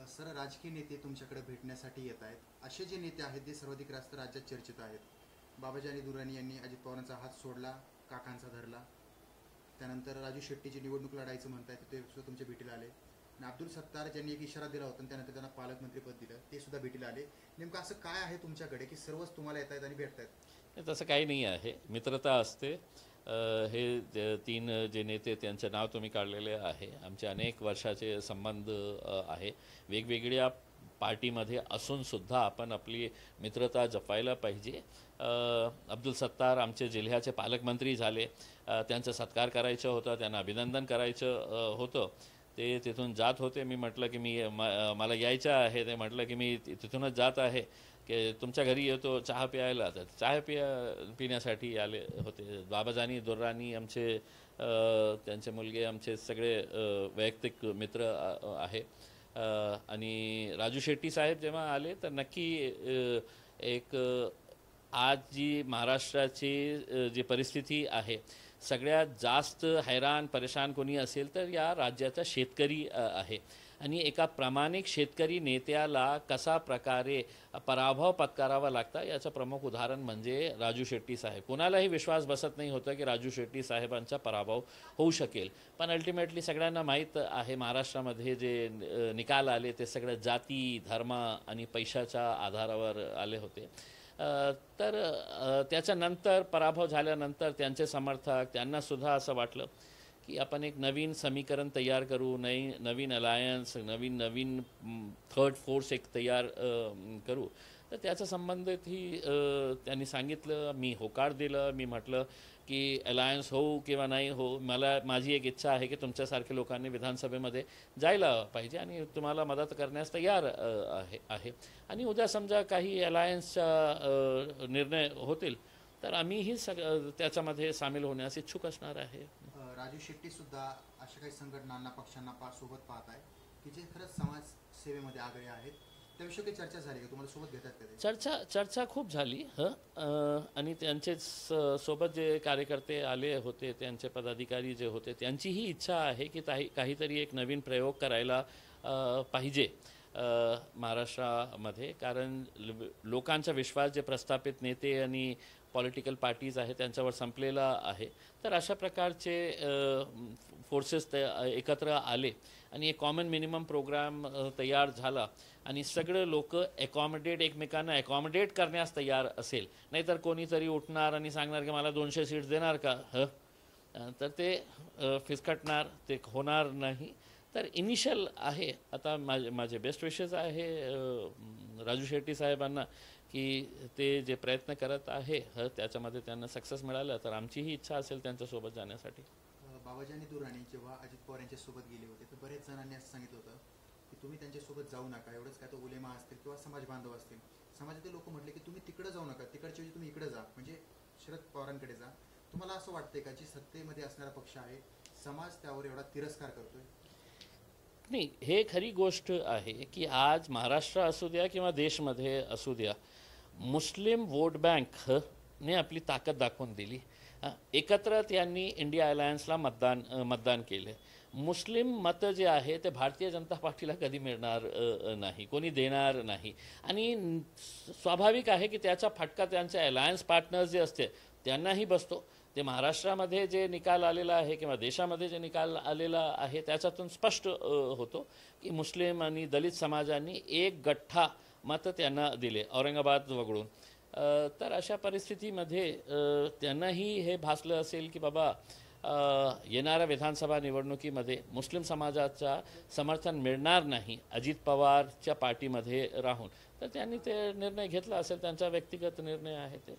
Sir, राजकीय नेते तुमच्याकडे भेटण्यासाठी येत आहेत. असे जे नेते आहेत ते सर्वाधिक जास्त राज्यात चर्चेत आहेत. बाबाजानी दुर्राणी यांनी अजित पवारांचा हात सोडला, काकांचा धरला. त्यानंतर राजू शेट्टीची निवडणूक लढायचं म्हणतायत, ते सुद्धा तुमच्या भेटीला आले. आणि अब्दुल सत्तार ज्यांनी एक इशारा दिला होता आणि त्यानंतर त्यांना पालकमंत्रीपद दिलं, ते सुद्धा भेटीला आले. नेमकं असं काय आहे तुमच्याकडे की सर्वच तुम्हाला येत आहेत आणि भेटतायत? नाही, तसं काही नाही आहे. मित्रता असते. हे तीन जे नेते त्यांचं नाव तुम्ही काढलेले आहे. आमचे अनेक वर्षाचे संबंध आहे. वेगवेगळ्या पार्टीमध्ये असूनसुद्धा आपण आपली मित्रता जपायला पाहिजे. अब्दुल सत्तार आमचे जिल्ह्याचे पालकमंत्री झाले. त्यांचा सत्कार करायचं होतं, त्यांना अभिनंदन करायचं होतं. ते तिथून जात होते. मी म्हटलं की मला यायचं आहे. ते म्हटलं की मी तिथूनच जात आहे, की तुमच्या घरी येतो चहा प्यायला. तर चहा पिण्यासाठी आले होते. बाबाजानी दुर्राणी आमचे त्यांचे मुलगे आमचे सगळे वैयक्तिक मित्र आहे. आणि राजू शेट्टी साहेब जेव्हा आले तर नक्की एक आज जी महाराष्ट्राची जी परिस्थिती आहे, सगळ्यात जास्त हैराण परेशान कोणी असेल तर या राज्याचा शेतकरी आहे. आणि एका प्रामाणिक शेतकरी नेत्याला कसा प्रकारे पराभव पत्करावा लागता याचं प्रमुख उदाहरण म्हणजे राजू शेट्टी साहेब. कोणालाही विश्वास बसत नाही होतं की राजू शेट्टी साहेबांचा पराभव होऊ शकेल. पण अल्टिमेटली सगळ्यांना माहीत आहे महाराष्ट्रामध्ये जे निकाल आले ते सगळं जाती, धर्म आणि पैशाच्या आधारावर आले होते. तर त्याच्यानंतर पराभव झाल्यानंतर त्यांचे समर्थक त्यांनासुद्धा असं वाटलं की आपण एक नवीन समीकरण तयार करू, नवीन अलायन्स, नवीन थर्ड फोर्स एक तयार करू. तर त्याच्या संबंधितही त्यांनी सांगितलं. मी होकार दिलं. मी म्हटलं की अलायन्स होऊ किंवा नाही हो, माझी एक इच्छा आहे की तुमच्यासारख्या लोकांनी विधानसभेमध्ये जायला पाहिजे आणि तुम्हाला मदत करण्यास तयार आहे. आणि उद्या समजा काही अलायन्सचा निर्णय होतील तर आम्हीही त्याच्यामध्ये सामील होण्यास इच्छुक असणार आहे. राजू शेट्टी सुद्धा अशा काही संघटनांना, पक्षांना सोबत पाहत आहे की जे खरंच समाज सेवेमध्ये आगळे आहेत. त्याविषयी काही चर्चा झाली का? तुम्हाला सोबत घेतात का? चर्चा खूप झाली. आणि त्यांचे सोबत जे कार्यकर्ते आले होते, त्यांचे पदाधिकारी जे होते, त्यांचीही इच्छा आहे की काहीतरी एक नवीन प्रयोग करायला पाहिजे महाराष्ट्रामध्ये. कारण लोकांचा विश्वास जे प्रस्थापित नेते आणि पॉलिटिकल पार्टीज आहे त्यांच्यावर संपलेला आहे. तर अशा प्रकारचे फोर्सेस एकत्र आले आणि एक कॉमन मिनिमम प्रोग्राम तयार झाला आणि सगळे लोक एकमेकांना ॲकॉमोडेट करण्यास तयार असेल. नाहीतर कोणीतरी उठणार आणि सांगणार की मला 200 सीट्स देणार का, तर ते फिसकटणार, ते होणार नाही. तर इनिशियल आहे. आता माझे बेस्ट विशेस आहे राजू शेट्टी साहेबांना की ते जे प्रयत्न करत आहे त्याच्यामध्ये त्यांना सक्सेस मिळालं तर आमचीही इच्छा असेल त्यांच्यासोबत जाण्यासाठी. बाबाजानी दुर्राणी जेव्हा अजित पवार यांच्यासोबत गेले होते तर बरेच जणांनी असं सांगितलं होतं की तुम्ही त्यांच्यासोबत जाऊ नका. एवढंच काय, तो उलेमा असतील किंवा समाज बांधव असतील, समाजातील लोक म्हटले की तुम्ही तिकडे जाऊ नका, तिकडच्या वेळी तुम्ही इकडे जा, म्हणजे शरद पवारांकडे जा. तुम्हाला असं वाटतंय का जी सत्तेमध्ये असणारा पक्ष आहे, समाज त्यावर एवढा तिरस्कार करतोय? नाही, हे खरी गोष्ट आहे की आज महाराष्ट्र असू द्या किंवा देशमध्ये असू द्या, मुस्लिम वोट बँकने आपली ताकद दाखवून दिली. एकत्र त्यांनी इंडिया अलायन्सला मतदान केले. मुस्लिम मतं जे आहे ते भारतीय जनता पार्टीला कधी मिळणार नाही, कोणी देणार नाही. आणि स्वाभाविक आहे की त्याचा फटका त्यांच्या अलायन्स पार्टनर्स जे असते त्यांनाही बसतो. ते महाराष्ट्रामध्ये जे निकाल आलेला आहे किंवा देशामध्ये जे निकाल आलेला आहे त्याच्यातून स्पष्ट होतो की मुस्लिम आणि दलित समाजांनी एक गठ्ठा मतं त्यांना दिले औरंगाबाद वगळून. तर अशा परिस्थितीमध्ये त्यांनाही हे भासलं असेल की बाबा येणाऱ्या विधानसभा निवडणुकीमध्ये मुस्लिम समाजाचा समर्थन मिळणार नाही अजित पवारच्या पार्टीमध्ये राहून. तर त्यांनी ते निर्णय घेतला असेल, त्यांचा व्यक्तिगत निर्णय आहे ते.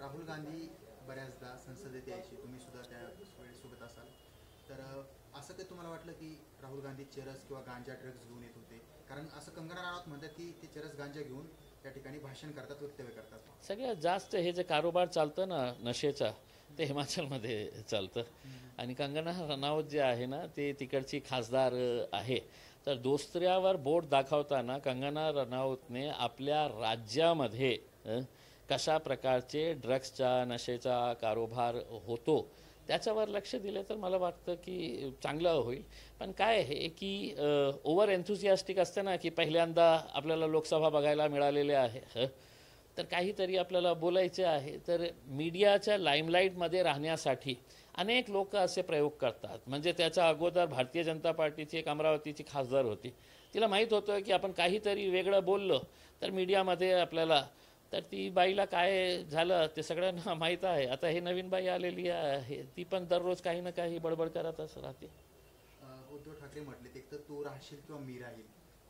राहुल गांधी बऱ्याचदा संसदेत यायचे, तुम्ही सुद्धा त्या वेळेसोबत असाल, तर असं काही तुम्हाला वाटलं की राहुल गांधी चरस किंवा गांजा, ड्रग्ज घेऊन येत होते? कारण असं कंगना राणावत म्हणतात की ते चरस, गांजा घेऊन त्या ठिकाणी भाषण करतात, वक्तव्य करतात. सगळ्यात जास्त हे जे कारोबार चालतं ना नशेचा, ते हिमाचलमध्ये चालतं. आणि कंगना रनौत जे आहे ना, ते तिकडची खासदार आहे. तर दुसऱ्यावर बोट दाखवताना कंगना रनौतने आपल्या राज्यामध्ये कशा प्रकारचे ड्रग्सचा, नशेचा कारोबार होतो त्याच्यावर लक्ष दिलं तर मला वाटतं की चांगलं होईल. पण काय आहे की ओव्हर एन्थुसियास्टिक असतं ना, की पहिल्यांदा आपल्याला लोकसभा बघायला मिळालेले आहे, तर काहीतरी आपल्याला बोलायचे आहे, तर मीडियाच्या लाईमलाईटमध्ये राहण्यासाठी अनेक लोक असे प्रयोग करतात. म्हणजे त्याच्या अगोदर भारतीय जनता पार्टीची एक अमरावतीची खासदार होती, तिला माहीत होतं की आपण काहीतरी वेगळं बोललो तर मीडियामध्ये आपल्याला, तर ती बाईला काय झालं ते सगळ्यांना माहीत आहे. आता हे नवीन बाई आलेली आहे, ती पण दररोज काही ना काही बडबड करतच राहते. उद्धव ठाकरे म्हटले एक तर तू राहशील किंवा मी राहील,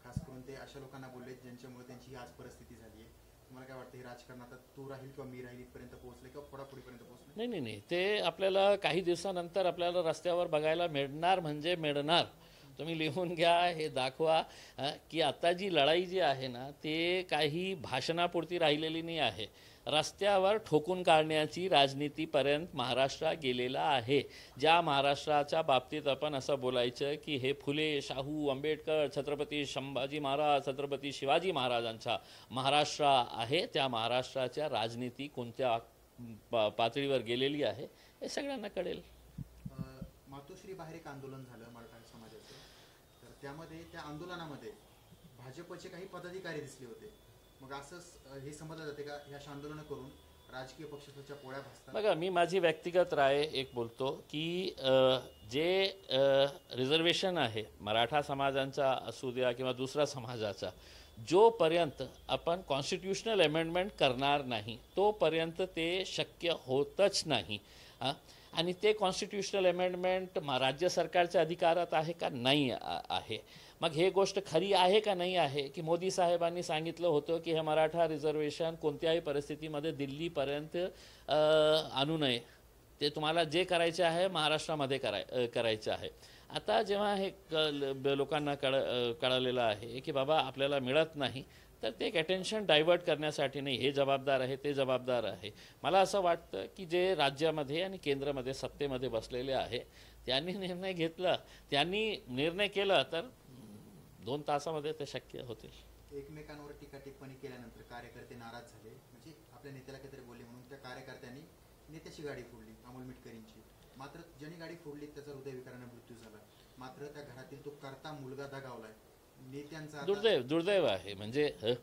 खास करून ते अशा लोकांना बोलले ज्यांच्यामुळे त्यांची आज परिस्थिती झाली आहे. तुम्हाला काय वाटतं हे राजकारण आता तू राहील किंवा मी राहील इथपर्यंत पोहोचले किंवा फोडाफोडीपर्यंत पोहोचले? नाही नाही नाही, ते आपल्याला काही दिवसानंतर आपल्याला रस्त्यावर बघायला मिळणार म्हणजे मिळणार. तुम्ही लिहून घ्या, हे दाखवा की आता जी लढाई जी आहे ना, ते काही भाषणापुरती राहिलेली नाही आहे. रस्त्यावर ठोकून काढण्याची राजनीतीपर्यंत महाराष्ट्र गेलेला आहे. ज्या महाराष्ट्राच्या बाबतीत आपण असं बोलायचं की हे फुले, शाहू, आंबेडकर, छत्रपती संभाजी महाराज, छत्रपती शिवाजी महाराजांचा महाराष्ट्र आहे, त्या महाराष्ट्राच्या राजनीती कोणत्या पातळीवर गेलेली आहे हे सगळ्यांना कळेल. मातोश्री बाहेर एक आंदोलन झालं मराठा समाजाचं, तर त्यामध्ये त्या आंदोलनामध्ये भाजपचे काही पदाधिकारी दिसले होते. मग असं हे समजलं जाते का ह्या आंदोलनं करून राजकीय पक्षाच्या पोळ्या भासतात? बघा, मी माझी व्यक्तिगत राय एक बोलतो की जे रिझर्वेशन आहे मराठा समाजांचा असू द्या किंवा दुसऱ्या समाजाचा, जोपर्यंत आपण कॉन्स्टिट्यूशनल अमेंडमेंट करणार नाही तोपर्यंत ते शक्य होतच नाही. आणि ते कॉन्स्टिट्यूशनल अमेंडमेंट राज्य सरकारच्या अधिकारात आहे का नाही आहे. मग हे गोष्ट खरी आहे का नाही आहे की मोदी साहेबांनी सांगितलं होतं की हे मराठा रिझर्वेशन कोणत्याही परिस्थितीमध्ये दिल्लीपर्यंत आणू नये, ते तुम्हाला जे करायचे आहे महाराष्ट्रामध्ये करायचं आहे. आता जेव्हा हे लोकांना कळलेलं आहे की बाबा आपल्याला मिळत नाही, तर ते एक अटेन्शन डायव्हर्ट करण्यासाठी नाही, हे जबाबदार आहे ते जबाबदार आहे. मला असं वाटतं की जे राज्यामध्ये आणि केंद्रामध्ये सत्तेमध्ये बसलेले आहे त्यांनी निर्णय घेतला, त्यांनी निर्णय केला तर 2 तासामध्ये ते शक्य होतील. एकमेकांवर टीका टिप्पणी केल्यानंतर कार्यकर्ते नाराज झाले, म्हणजे आपल्या नेत्याला काहीतरी बोलले म्हणून त्या कार्यकर्त्यांनी नेत्याची गाडी फोडली, अमोल मिटकरींची. मात्र ज्यांनी गाडी फोडली त्याचा हृदयविकाराने मृत्यू झाला. मात्र त्या घरातील तो करता मुलगा दगावलाय. नेत्यांचा दुर्दैव आहे. म्हणजे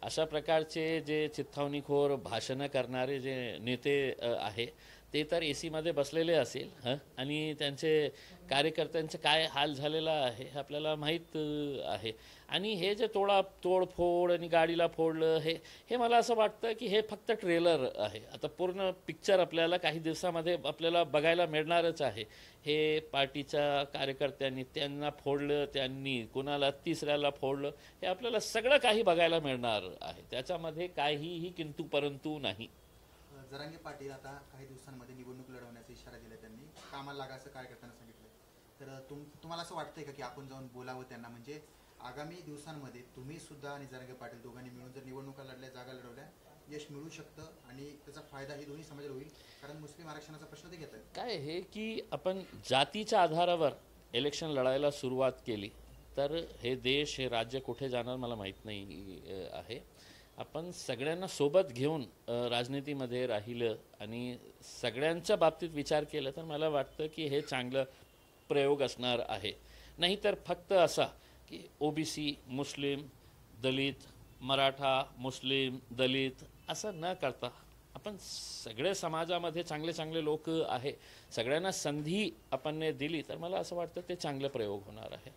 अशा प्रकारचे जे चिथावणीखोर भाषणं करणारे जे नेते आहे ते तर AC मध्ये बसलेले असेल आणि त्यांचे कार्यकर्त्यांचं काय हाल झालेला आहे हे आपल्याला माहीत आहे. आणि हे जे तोडफोड आणि गाडीला फोडलं हे मला असं वाटतं की हे फक्त ट्रेलर आहे. आता पूर्ण पिक्चर आपल्याला काही दिवसामध्ये आपल्याला बघायला मिळणारच आहे. हे पार्टीच्या कार्यकर्त्यांनी त्यांना फोडलं, त्यांनी कोणाला तिसऱ्याला फोडलं, हे आपल्याला सगळं काही बघायला मिळणार आहे. त्याच्यामध्ये काहीही किंतु परंतु नाही. जरांगे पाटील आता काही दिवसांमध्ये निवडणूक लढवण्याचा इशारा दिला, त्यांनी कामाला लागा असं कार्यकर्त्यांना सांगितलं. तर तुम्हाला असं वाटतंय का की आपण जाऊन बोलावं त्यांना, म्हणजे आगामी दिवसांमध्ये तुम्ही सुद्धा आणि जरांगे पाटील दोघांनी मिळून जर निवडणुका लढल्या, जागा लढवल्या, यश मिळू शकतं आणि त्याचा फायदा ही दोन्ही समाजाला होईल, कारण मुस्लिम आरक्षणाचा प्रश्न ते घेत आहेत. काय आहे की आपण जातीच्या आधारावर इलेक्शन लढायला सुरुवात केली तर हे देश, हे राज्य कुठे जाणार मला माहीत नाही आहे. आपण सगळ्यांना सोबत घेऊन राजनीतीमध्ये राहिलं आणि सगळ्यांच्या बाबतीत विचार केला तर मला वाटतं की हे चांगलं प्रयोग असणार आहे. नाहीतर फक्त असा की OBC, मुस्लिम, दलित, मराठा, मुस्लिम, दलित असं न करता आपण सगळे समाजामध्ये चांगले चांगले लोक आहे, सगळ्यांना संधी आपण दिली तर मला असं वाटतं ते चांगलं प्रयोग होणार आहे.